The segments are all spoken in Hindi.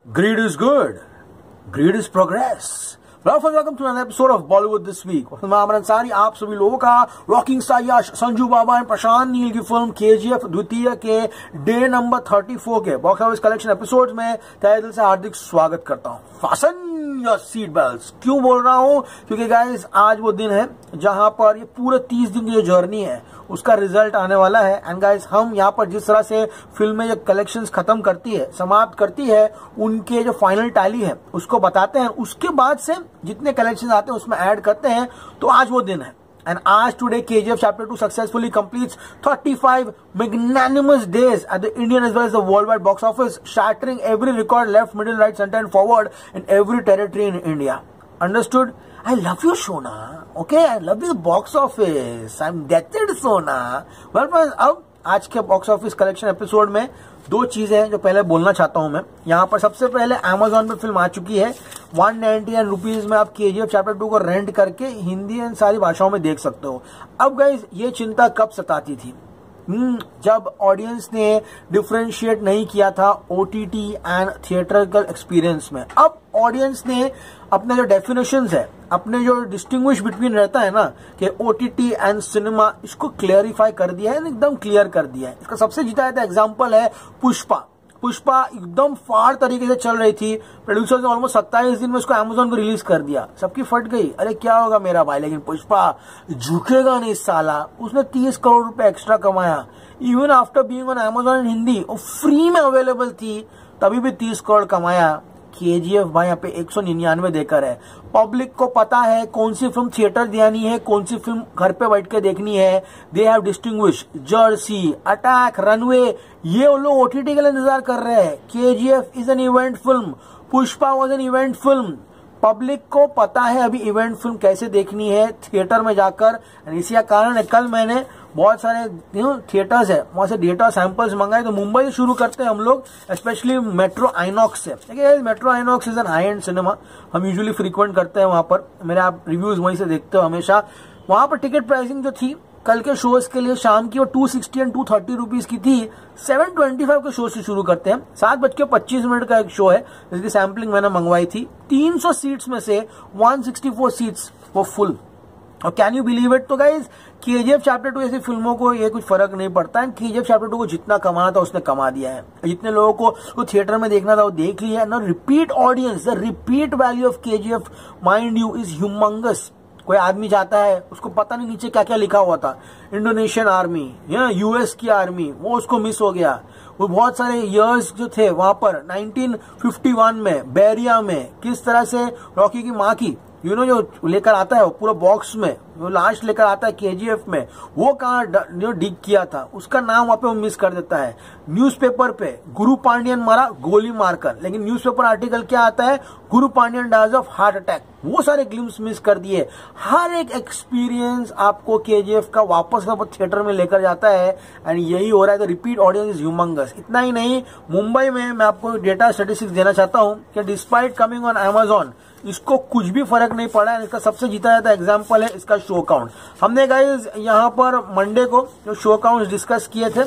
Greed is good. Greed is progress. Welcome to an episode of Bollywood This Week. मैं अमर अंसारी आप सभी लोगों का rocking star Yash, Sanju Baba and Prashanth Neel की फिल्म KGF द्वितीय के डे नंबर 34 के बॉक्स ऑफिस कलेक्शन एपिसोड में तहे दिल से हार्दिक स्वागत करता हूँ। Fasten your seat belts. क्यों बोल रहा हूँ? क्योंकि गाइस आज वो दिन है जहां पर ये पूरे 30 दिन की जो जर्नी है उसका रिजल्ट आने वाला है। एंड गाइस हम यहाँ पर जिस तरह से फिल्में जो कलेक्शंस खत्म करती है, समाप्त करती है, उनके जो फाइनल टैली है उसको बताते हैं। उसके बाद से जितने कलेक्शन आते हैं उसमें ऐड करते हैं। तो आज वो दिन है। And as today KGF Chapter 2 successfully completes 35 magnanimous days at the Indian as well as the worldwide box office, shattering every record left, middle, right, center and forward in every territory in India. Understood? I love you, Shona. Okay, I love this box office. I'm getting Shona. Well, friends, अब आज के बॉक्स ऑफिस कलेक्शन एपिसोड में दो चीजें हैं जो पहले बोलना चाहता हूं मैं। यहाँ पर सबसे पहले Amazon पे फिल्म आ चुकी है। 199 रुपीज में आप KGF चैप्टर 2 को रेंट करके हिंदी एंड सारी भाषाओं में देख सकते हो। अब गाइज ये चिंता कब सताती थी? जब ऑडियंस ने डिफरेंशिएट नहीं किया था OTT एंड थिएट्रिकल एक्सपीरियंस में। अब ऑडियंस ने अपने जो डेफिनेशंस है, अपने जो डिस्टिंग्विश बिटवीन रहता है ना कि OTT एंड सिनेमा, इसको क्लियरिफाई कर दिया है, एकदम क्लियर कर दिया है। इसका सबसे जीता है एग्जाम्पल है पुष्पा। पुष्पा एकदम फाड़ तरीके से चल रही थी। प्रोड्यूसर ने ऑलमोस्ट 27 दिन में उसको Amazon को रिलीज कर दिया। सबकी फट गई, अरे क्या होगा मेरा भाई, लेकिन पुष्पा झुकेगा नहीं साला। उसने 30 करोड़ रुपए एक्स्ट्रा कमाया। Even after being on Amazon इन हिंदी और फ्री में अवेलेबल थी, तभी भी 30 करोड़ कमाया। KGF भाई यहाँ पे 199 देकर है। पब्लिक को पता है कौन सी फिल्म थिएटर जानी है, कौन सी फिल्म घर पे बैठ के देखनी है। They have distinguish Jersey, attack, runway, ये वो लोग OTT के लिए इंतजार कर रहे हैं। KGF is an event film, Pushpa was an event film. Public को पता है अभी इवेंट फिल्म कैसे देखनी है थिएटर में जाकर। इसी का कारण है कल मैंने बहुत सारे थिएटर्स है वहां से डेटा सैंपल्स मंगाए। तो मुंबई से शुरू करते हैं हम लोग, स्पेशली मेट्रो आइनॉक्स से। देखिए metro INOX is an high and cinema, हम यूजुअली फ्रीक्वेंट करते हैं वहां पर। मेरे आप रिव्यूज वहीं से देखते हो हमेशा। वहां पर टिकट प्राइसिंग जो थी कल के शोज के लिए शाम की वो 260 एंड 230 रुपीज की थी। 725 के शो से शुरू करते हैं। 7:25 का एक शो है जिसकी सैम्पलिंग मैंने मंगवाई थी। 300 सीट्स में से 164 सीट्स वो फुल। और कैन यू बिलीव इट? तो गाइज KGF चैप्टर 2 ऐसी फिल्मों को ये कुछ फर्क नहीं पड़ता है। KGF चैप्टर 2 को जितना कमाना था उसने कमा दिया है। जितने लोगों को वो थिएटर में देखना था वो देख लिया है ना। Repeat audience, the repeat value of KGF mind you is humongous. कोई आदमी जाता है, उसको पता नहीं नीचे क्या क्या लिखा हुआ था, इंडोनेशियन आर्मी या US की आर्मी, वो उसको मिस हो गया। वो बहुत सारे इयर्स जो थे वहां पर 1951 में बैरिया में किस तरह से रॉकी की माँ की जो लेकर आता है वो पूरा बॉक्स में, वो लाश लेकर आता है KGF में, वो कहाँ डिग किया था, उसका नाम वहां पे वो मिस कर देता है। न्यूज़पेपर पे गुरु पांडियन मारा गोली मारकर, लेकिन न्यूज़पेपर आर्टिकल क्या आता है, Guru Pandian dies of heart attack. वो सारे ग्लिम्स मिस कर दिए। हर एक एक्सपीरियंस आपको KGF का वापस थिएटर में लेकर जाता है। एंड यही हो रहा है। Repeat audience is humongous. इतना ही नहीं, मुंबई में मैं आपको डेटा स्टेटिस्टिक्स देना चाहता हूं कि डिस्पाइट कमिंग ऑन Amazon, इसको कुछ भी फर्क नहीं पड़ा है। इसका सबसे जीता जाता एग्जाम्पल है इसका शो काउंट। हमने गाइस यहाँ पर मंडे को जो शो काउंट डिस्कस किए थे,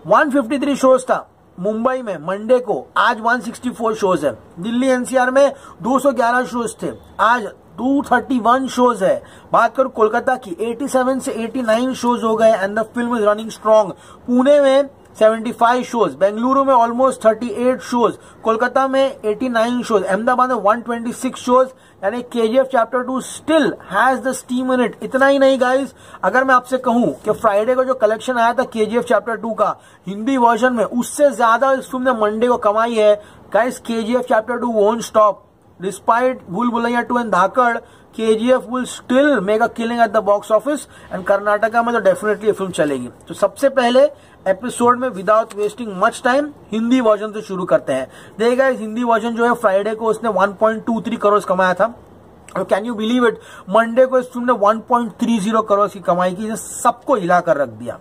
153 शोज था मुंबई में मंडे को, आज 164 शोज है। दिल्ली NCR में 211 शोज थे, आज 231 शोज है। बात करूं कोलकाता की, 87 से 89 शोज हो गए and the film is running strong. Pune में 75 शोज, बेंगलुरु में ऑलमोस्ट 38 शोज, कोलकाता में 89 शोज, अहमदाबाद में 126 शोज। यानी KGF chapter 2 still has the steam in it. इतना ही नहीं गाइस, अगर मैं आपसे कहूं कि फ्राइडे को जो कलेक्शन आया था KGF चैप्टर 2 का हिंदी वर्जन में, उससे ज्यादा इस फिल्म ने मंडे को कमाई है। Guys KGF chapter 2 won't stop despite Bhool Bhulaiyaa 2 and Dhaakad. KGF will still make a killing at the box office and Karnataka में तो डेफिनेटली ये फिल्म चलेगी। तो सबसे पहले एपिसोड में without wasting much time Hindi version से शुरू करते हैं। देखिएगा इस हिंदी वर्जन जो है फ्राइडे को उसने 1.23 करोड़ कमाया था। और can you believe it, Monday को इस फिल्म ने 1.30 करोड़ की कमाई की, सबको हिला कर रख दिया।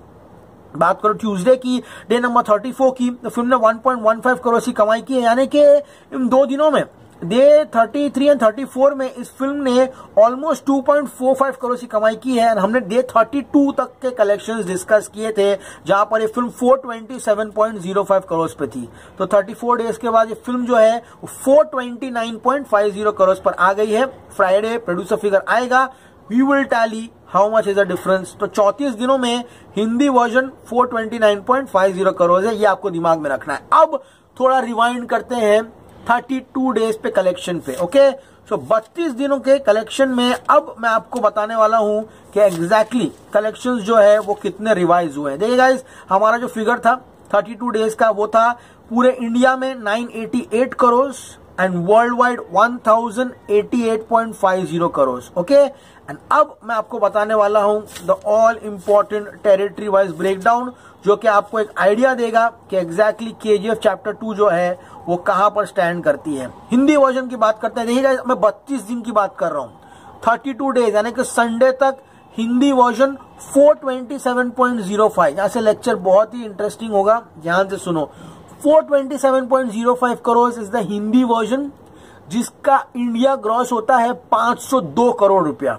बात करो ट्यूसडे की, डे नंबर 34 की, तो फिल्म ने 1.15 करोड़ की कमाई की है। यानी कि इन 2 दिनों में डे 33 एंड 34 में इस फिल्म ने ऑलमोस्ट 2.45 करोड़ की कमाई की है। हमने डे 32 तक के कलेक्शंस डिस्कस किए थे, जहां पर ये फिल्म 427.05 करोड़ पे थी। तो 34 डेज के बाद ये फिल्म जो है 429.50 करोड़ पर आ गई है। फ्राइडे प्रोड्यूसर फिगर आएगा, we will tally how much is the difference. तो 34 दिनों में हिंदी वर्जन 429.50 करोड़ है, ये आपको दिमाग में रखना है। अब थोड़ा रिवाइंड करते हैं 32 डेज पे कलेक्शन पे। ओके, सो 32 दिनों के कलेक्शन में अब मैं आपको बताने वाला हूं कि एग्जैक्टली कलेक्शंस जो है वो कितने रिवाइज हुए हैं। देखिए गाइस, हमारा जो फिगर था 32 डेज का वो था पूरे इंडिया में 988 crore and world wide 1088.50 crore. Okay, and अब मैं आपको बताने वाला हूं the all important territory wise breakdown, जो कि आपको एक आइडिया देगा कि एग्जैक्टली केजीएफ चैप्टर 2 जो है वो कहां पर स्टैंड करती है। हिंदी वर्जन की बात करते हैं। देखिएगा, मैं 32 दिन की बात कर रहा हूं, 32 डेज यानी कि संडे तक हिंदी वर्जन 427.05। यहां से लेक्चर बहुत ही इंटरेस्टिंग होगा, ध्यान से सुनो। 427.05 crore is the Hindi version, जिसका इंडिया ग्रॉस होता है 502 करोड़ रुपया।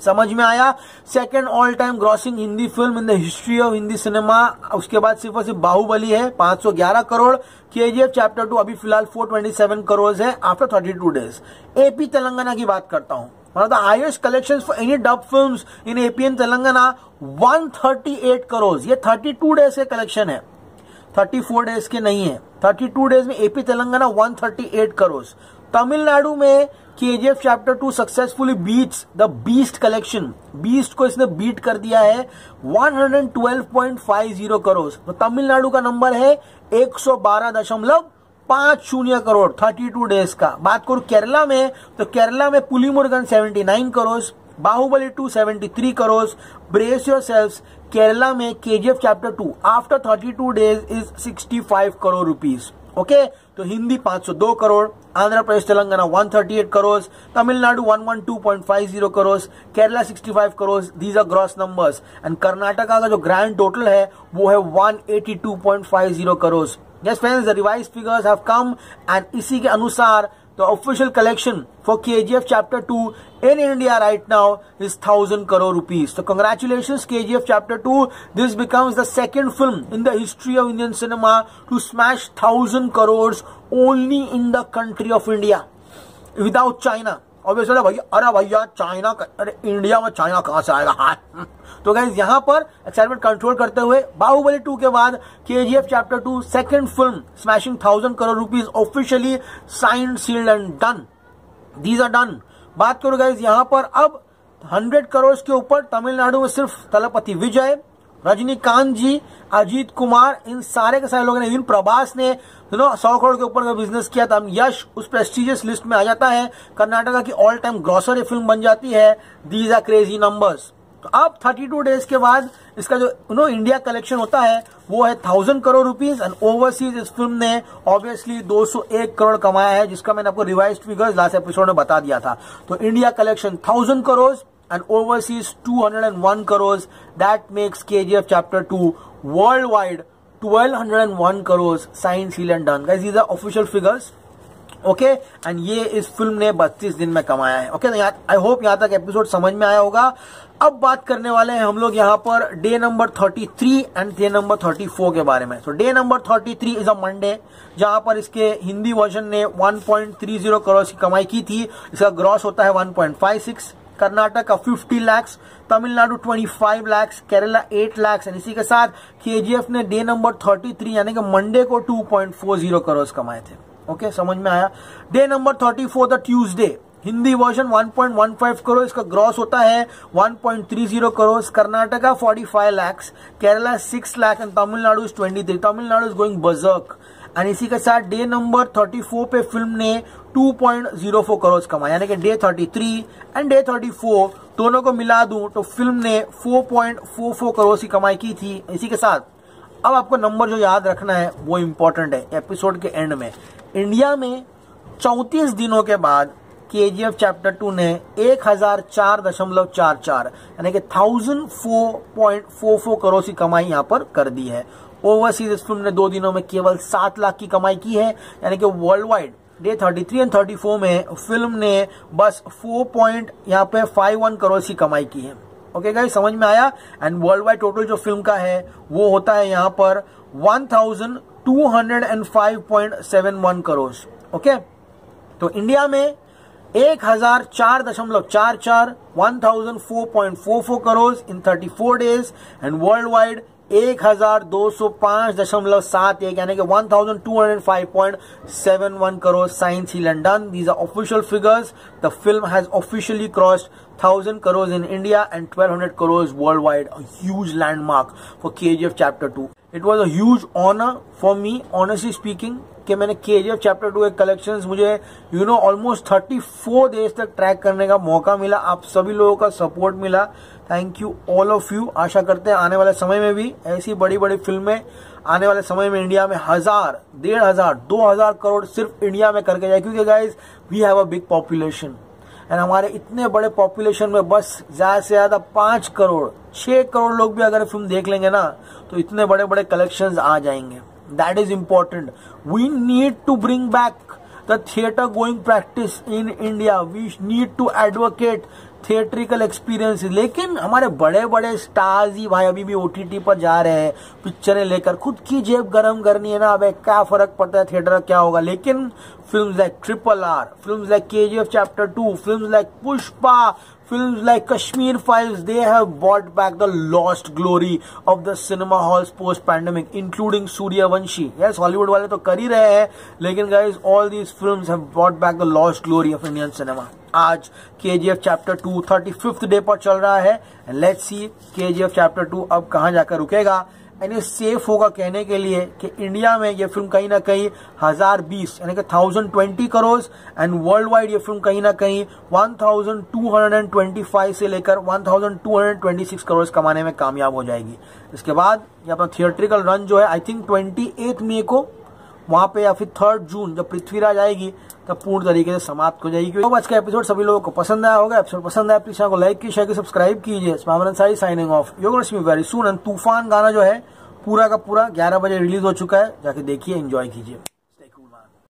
समझ में आया? Second all time grossing Hindi film in the history of Hindi cinema. उसके बाद सिर्फ और सिर्फ बाहुबली है 511 करोड़। केजीएफ चैप्टर 2 अभी फिलहाल 427 करोड़ है आफ्टर 32 डेज। एपी तेलंगाना की बात करता हूं, one of the highest collections for any dub films in AP and Telangana 138 crore. ये 32 डेज के कलेक्शन है, 34 डेज के नहीं है। 32 डेज में एपी तेलंगाना 138 करोड़। तमिलनाडु में KGF chapter 2 successfully beats the Beast collection. Beast को इसने बीट कर दिया है 112.50 करोड़। तो तमिलनाडु का नंबर है 112.50 करोड़ 32 डेज का। बात करूं केरला में, तो केरला में पुलिमुरुगन 79 करोड़, बाहुबली 2 73 करोड़। ब्रेस योरसेल्व्स, केरला में KGF chapter 2 after 32 days is 65 crore rupees. Okay, तो Hindi 502 crore, Andhra Pradesh Telangana 138 crore, Tamil Nadu 112.50 crore, Kerala 65 crore. These are gross numbers. And Karnataka का जो ग्रैंड टोटल है वो है 182.50 crore. Yes friends, the revise figures have come and इसी के अनुसार the official collection for KGF chapter 2 in India right now is 1000 crore rupees. So congratulations KGF chapter 2. This becomes the second film in the history of Indian cinema to smash 1000 crores only in the country of India without China. Obviously भैया चाइना, अरे इंडिया में चाइना कहां से आएगा? हाँ, तो गाइस यहां पर एक्साइटमेंट कंट्रोल करते हुए बाहुबली 2 के बाद KGF chapter 2 second film smashing 1000 crore rupees officially signed, sealed and done. These are done. बात करो गाइस यहां पर अब 100 करोड़ के ऊपर तमिलनाडु में सिर्फ तलपति विजय, रजनीकांत जी, अजीत कुमार, इन सारे के सारे लोगों ने, इन प्रभास ने 100 करोड़ के ऊपर का बिजनेस किया था। यश उस प्रेस्टिजियस लिस्ट में आ जाता है, कर्नाटका की ऑल टाइम ग्रॉसरी फिल्म बन जाती है। These are crazy numbers. तो अब 32 डेज के बाद इसका जो इंडिया कलेक्शन होता है वो है 1000 करोड़ रुपीज एंड ओवरसीज इस फिल्म ने ऑब्वियसली 201 करोड़ कमाया है, जिसका मैंने आपको रिवाइज्ड फिगर्स लास्ट एपिसोड में बता दिया था। तो India collection 1000 crore and overseas 201 crores. That makes KGF chapter 2 worldwide 1201 crores signed, sealed and done. Guys, these are official figures. Okay, and ये इस फिल्म ने 32 दिन में कमाया है। ओके, आई होप यहां तक एपिसोड समझ में आया होगा। अब बात करने वाले हैं हम लोग यहाँ per day number 33 and day number 34 के बारे में। तो day number 33 is a Monday, जहां पर इसके हिंदी वर्जन ने 1.30 करोड़ की कमाई की थी। इसका ग्रॉस होता है 1.56। कर्नाटका 50 लाख, तमिलनाडु 25 लाख, केरला 8 लाख। इसी के साथ केजीएफ ने डे नंबर 33 यानी कि मंडे को 2.40 करोड़ कमाए थे। ओके, समझ में आया। Day number 34 the Tuesday, Hindi version 1.15 crore, इसका ग्रॉस होता है 1.30 crore. Karnataka 45 lakh, Kerala 6 lakh and Tamil Nadu is 23। Tamil Nadu is going berserk. And इसी के साथ डे नंबर 34 पे फिल्म ने 2.04 करोड़ कमाया, यानी कि डे 33 एंड डे 34 दोनों को मिला दूं तो फिल्म ने 4.44 करोड़ की कमाई की थी। इसी के साथ अब आपको नंबर जो याद रखना है वो इंपॉर्टेंट है एपिसोड के एंड में। इंडिया में 34 दिनों के बाद केजीएफ चैप्टर 2 ने 1004.44 यानी कि 1004.44 करोड़ की कमाई यहां पर कर दी है। ओवरसीज इस फिल्म ने 2 दिनों में केवल 7 लाख की कमाई की है, यानी कि वर्ल्ड वाइड डे 33 एंड 34 में फिल्म ने बस 4.51 करोड़ की कमाई की है। ओके गाइस, समझ में आया। एंड वर्ल्ड वाइड टोटल जो फिल्म का है वो होता है यहाँ पर 1205.71 करोड़। ओके, तो इंडिया में 1004.44 1004.44 करोड़ इन 34 डेज एंड वर्ल्ड वाइड 1205.71 यानी कि 1205.71 crore science he London. These are official figures. The film has officially crossed 1000 crores in India and 1200 crores worldwide. A huge landmark for KGF Chapter 2. It was a huge honor for me, honestly speaking, कि मैंने KGF Chapter 2 के कलेक्शंस मुझे ऑलमोस्ट 34 डेज तक ट्रैक करने का मौका मिला। आप सभी लोगों का सपोर्ट मिला। Thank you all of you. आशा करते हैं आने वाले समय में भी ऐसी बड़ी बड़ी फिल्में आने वाले समय में इंडिया में 1000, 1500, 2000 करोड़ सिर्फ इंडिया में करके जाए, क्योंकि guys we have a big population and हमारे इतने बड़े पॉपुलेशन में बस ज्यादा से ज्यादा 5 करोड़ 6 करोड़ लोग भी अगर फिल्म देख लेंगे ना तो इतने बड़े बड़े कलेक्शंस आ जाएंगे। That is important. We need to bring back the theater going practice in India. We need to advocate theatrical experience. लेकिन हमारे बड़े बड़े स्टार्स ही भाई अभी भी OTT पर जा रहे हैं पिक्चरें लेकर। खुद की जेब गरम करनी है ना, अब क्या फर्क पड़ता है थिएटर क्या होगा। लेकिन films like RRR, films like KGF Chapter 2, films like Pushpa, films like Kashmir Files, they have brought back the lost glory of the cinema halls post pandemic, including Suryavanshi. Yes, Hollywood वाले तो कर ही रहे हैं, लेकिन guys all these films have brought back the lost glory of Indian cinema. आज KGF Chapter 2 35th डे पर चल रहा है and let's see KGF Chapter 2 अब कहां जाकर रुकेगा। एंड ये सेफ होगा कहने के लिए कि इंडिया में ये फिल्म कहीं ना कहीं 1020 यानी कि 1020 करोड़ एंड वर्ल्ड वाइड ये फिल्म कहीं ना कहीं 1225 से लेकर 1226 करोड़ कमाने में कामयाब हो जाएगी। इसके बाद ये अपना थिएट्रिकल रन जो है आई थिंक 28 मई को वहां पे या फिर 3 जून जब पृथ्वीराज आएगी तब पूर्ण तरीके से समाप्त हो जाएगी। तो आज का एपिसोड सभी लोगों को पसंद आया होगा। एपिसोड पसंद आया प्लीज चैनल को लाइक कीजिए, शेयर कीजिए, सब्सक्राइब कीजिए। Maman Ansari signing off. You gonna see me very soon. And Toofaan गाना जो है पूरा का पूरा 11 बजे रिलीज हो चुका है, जाके देखिए, एंजॉय कीजिए।